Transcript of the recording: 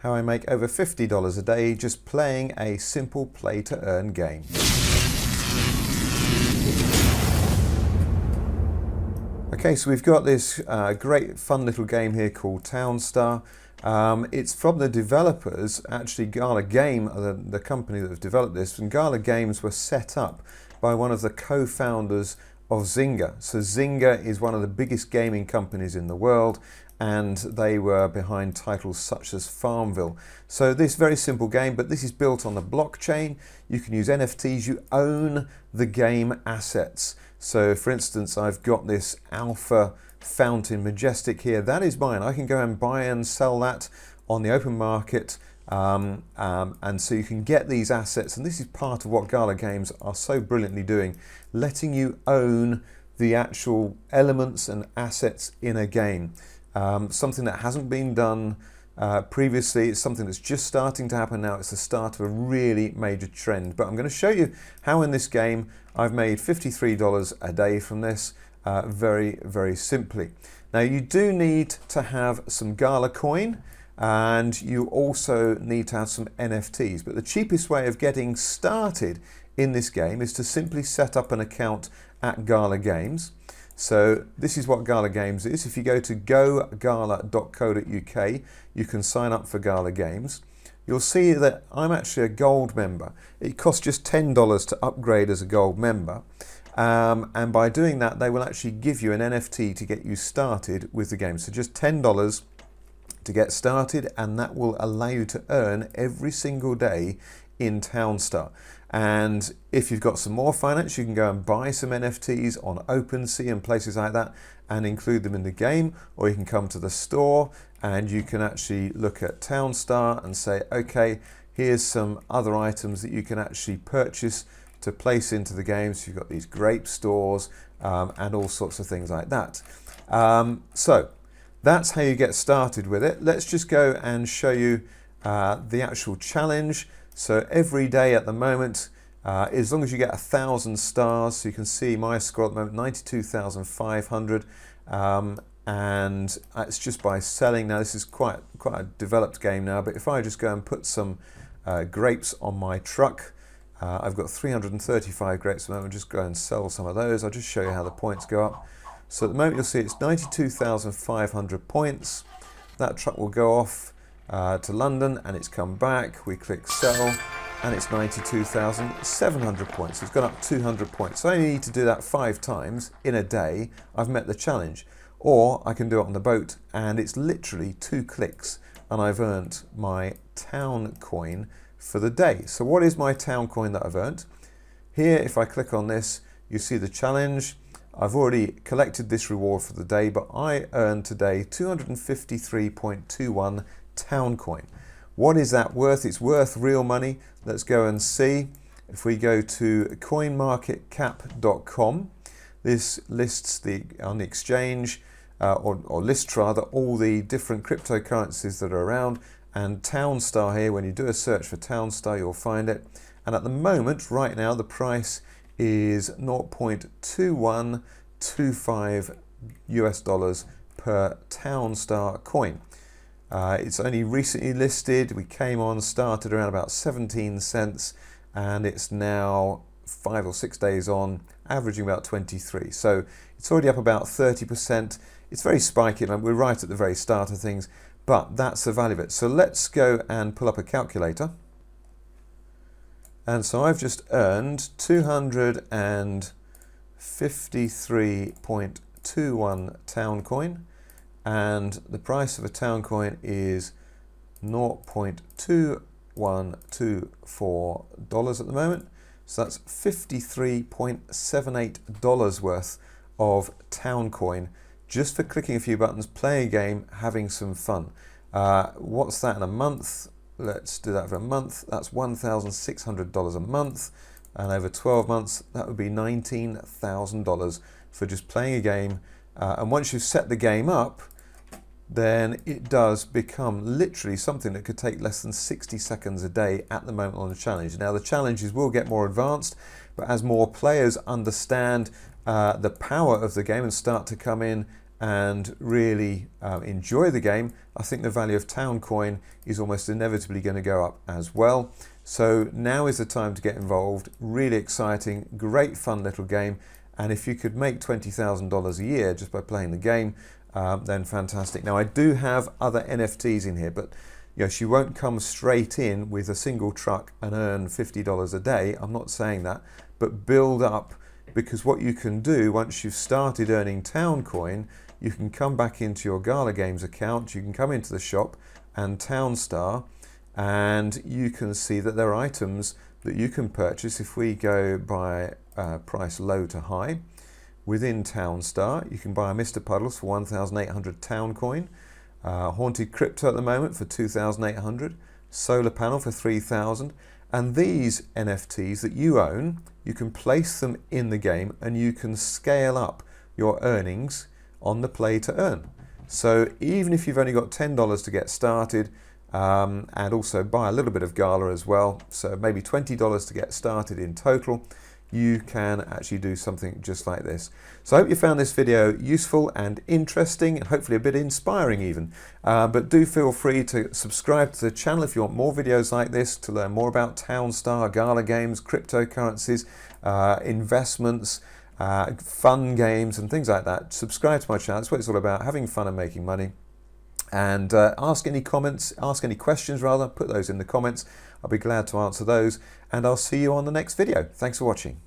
how I make over $50 a day just playing a simple play to earn game. Okay, so we've got this great fun little game here called Townstar. It's from the developers, actually Gala Game, the company that have developed this, and Gala Games were set up by one of the co-founders of Zynga. So Zynga is one of the biggest gaming companies in the world, and they were behind titles such as Farmville. So this very simple game, but this is built on the blockchain. You can use NFTs, you own the game assets. So for instance, I've got this alpha fountain majestic here, that is mine. I can go and buy and sell that on the open market, and so you can get these assets, and this is part of what Gala Games are so brilliantly doing, letting you own the actual elements and assets in a game. Something that hasn't been done previously. It's something that's just starting to happen now. It's the start of a really major trend, but I'm going to show you how in this game I've made $53 a day from this very, very simply. Now you do need to have some Gala coin, and you also need to have some NFTs, but the cheapest way of getting started in this game is to simply set up an account at Gala Games. So this is what Gala Games is. If you go to gogala.co.uk, you can sign up for Gala Games. You'll see that I'm actually a gold member. It costs just $10 to upgrade as a gold member. And by doing that, they will actually give you an NFT to get you started with the game. So just $10 to get started, and that will allow you to earn every single day in Townstar. And if you've got some more finance, you can go and buy some NFTs on OpenSea and places like that and include them in the game, or you can come to the store and you can actually look at Townstar and say, okay, here's some other items that you can actually purchase to place into the game. So you've got these grape stores and all sorts of things like that. So that's how you get started with it. Let's just go and show you the actual challenge. So every day at the moment, as long as you get 1,000 stars, so you can see my score at the moment, 92,500, and it's just by selling. Now this is quite a developed game now, but if I just go and put some grapes on my truck, I've got 335 grapes at the moment. Just go and sell some of those. I'll just show you how the points go up. So at the moment you'll see it's 92,500 points. That truck will go off to London and it's come back. We click sell and it's 92,700 points. It's gone up 200 points. So I only need to do that 5 times in a day. I've met the challenge. Or I can do it on the boat, and it's literally 2 clicks and I've earned my town coin for the day. So what is my town coin that I've earned? Here, if I click on this, you see the challenge. I've already collected this reward for the day, but I earned today 253.21 town coin. What is that worth? It's worth real money. Let's go and see. If we go to coinmarketcap.com, this lists on the exchange, or lists rather, all the different cryptocurrencies that are around, and Townstar here, when you do a search for Townstar, you'll find it. And at the moment, right now, the price is 0.2125 US dollars per Townstar coin. It's only recently listed. We came on, started around about 17 cents, and it's now 5 or 6 days on, averaging about 23. So it's already up about 30%. It's very spiky, and we're right at the very start of things, but that's the value of it. So let's go and pull up a calculator. And so I've just earned 253.21 town coin, and the price of a town coin is $0.2124 at the moment. So that's $53.78 worth of town coin just for clicking a few buttons, playing a game, having some fun. What's that in a month? Let's do that for a month. That's $1,600 a month, and over 12 months that would be $19,000 for just playing a game. And once you've set the game up, then it does become literally something that could take less than 60 seconds a day at the moment on the challenge. Now the challenges will get more advanced, but as more players understand the power of the game and start to come in and really enjoy the game, I think the value of Town Coin is almost inevitably going to go up as well. So now is the time to get involved. Really exciting, great fun little game. And if you could make $20,000 a year just by playing the game, then fantastic. Now I do have other NFTs in here, but yes, you won't come straight in with a single truck and earn $50 a day. I'm not saying that, but build up, because what you can do once you've started earning Town Coin, you can come back into your Gala Games account, you can come into the shop and Townstar, and you can see that there are items that you can purchase. If we go by price low to high, within Townstar, you can buy a Mr. Puddles for 1,800 Town Coin, Haunted Crypto at the moment for 2,800, Solar Panel for 3,000, and these NFTs that you own, you can place them in the game and you can scale up your earnings on the play to earn. So even if you've only got $10 to get started, and also buy a little bit of Gala as well, so maybe $20 to get started in total, you can actually do something just like this. So I hope you found this video useful and interesting, and hopefully a bit inspiring even. But do feel free to subscribe to the channel if you want more videos like this, to learn more about Townstar, Gala Games, cryptocurrencies, investments, fun games and things like that. Subscribe to my channel. That's what it's all about, having fun and making money. And ask any questions rather, put those in the comments. I'll be glad to answer those, and I'll see you on the next video. Thanks for watching.